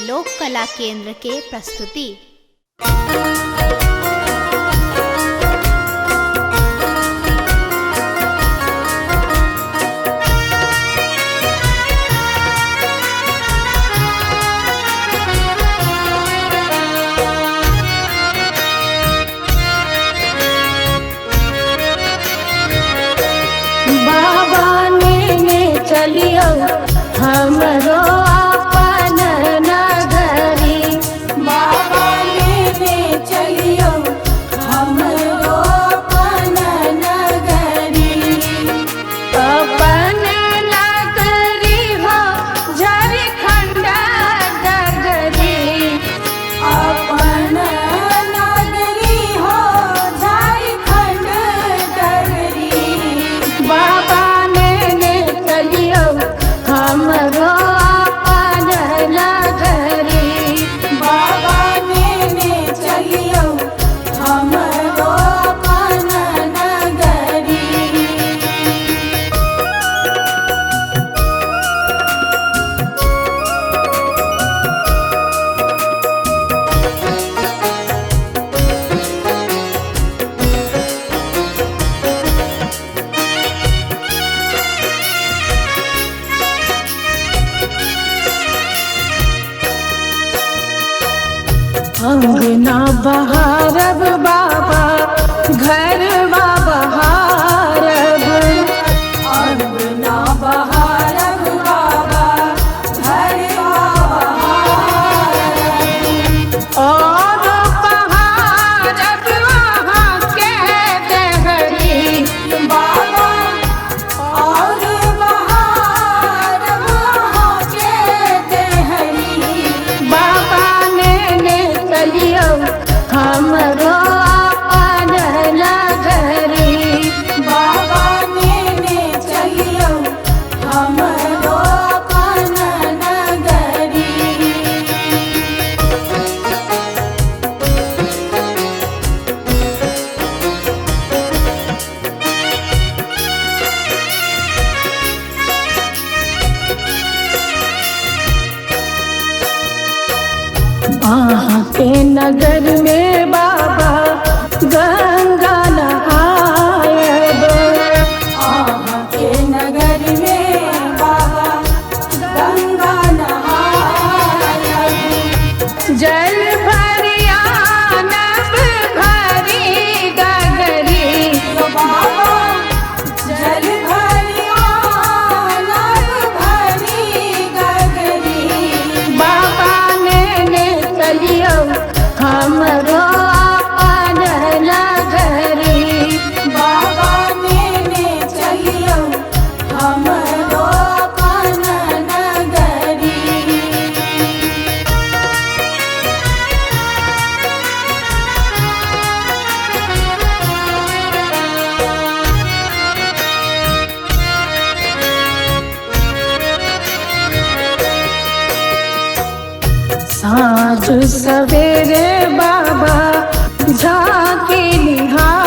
लोक कला केंद्र के प्रस्तुति। बाबा ने चलियो हमरो अपन नगरी, बाबा ने चलियो हमरो अपन नगरी। अपन नगरी हो झारखंड डगरी, अपन नगरी हो झारखंड डगरी। बाबा ने चलियो हमरो अपन नगरी, बाबा ने चलियो हमरो अपन नगरी। अंगना बहारब बाबा घरवा बहारब, अंगना बहारब बाबा घरवा बहारब। और बहारब वहाँ के देहरी बाबा, और बहारब वहाँ के देहरी। बाबा ने चलियो हमरो अपन नगरी, बाबा ने चलियो हमरो अपन नगरी। वहाँ के नगर में बाबा गंगा नहायब, वहाँ के नगर में बाबा गंगा नहायब। जल भरिया नब भरी गगरी बाबा, जल भरिया नब भरी गगरी। बाबा ने चलियो हमरो अपन नगरी, बाबा ने चलियो हमरो अपन नगरी। साँझ सवेरे बाबा झांकी निहार,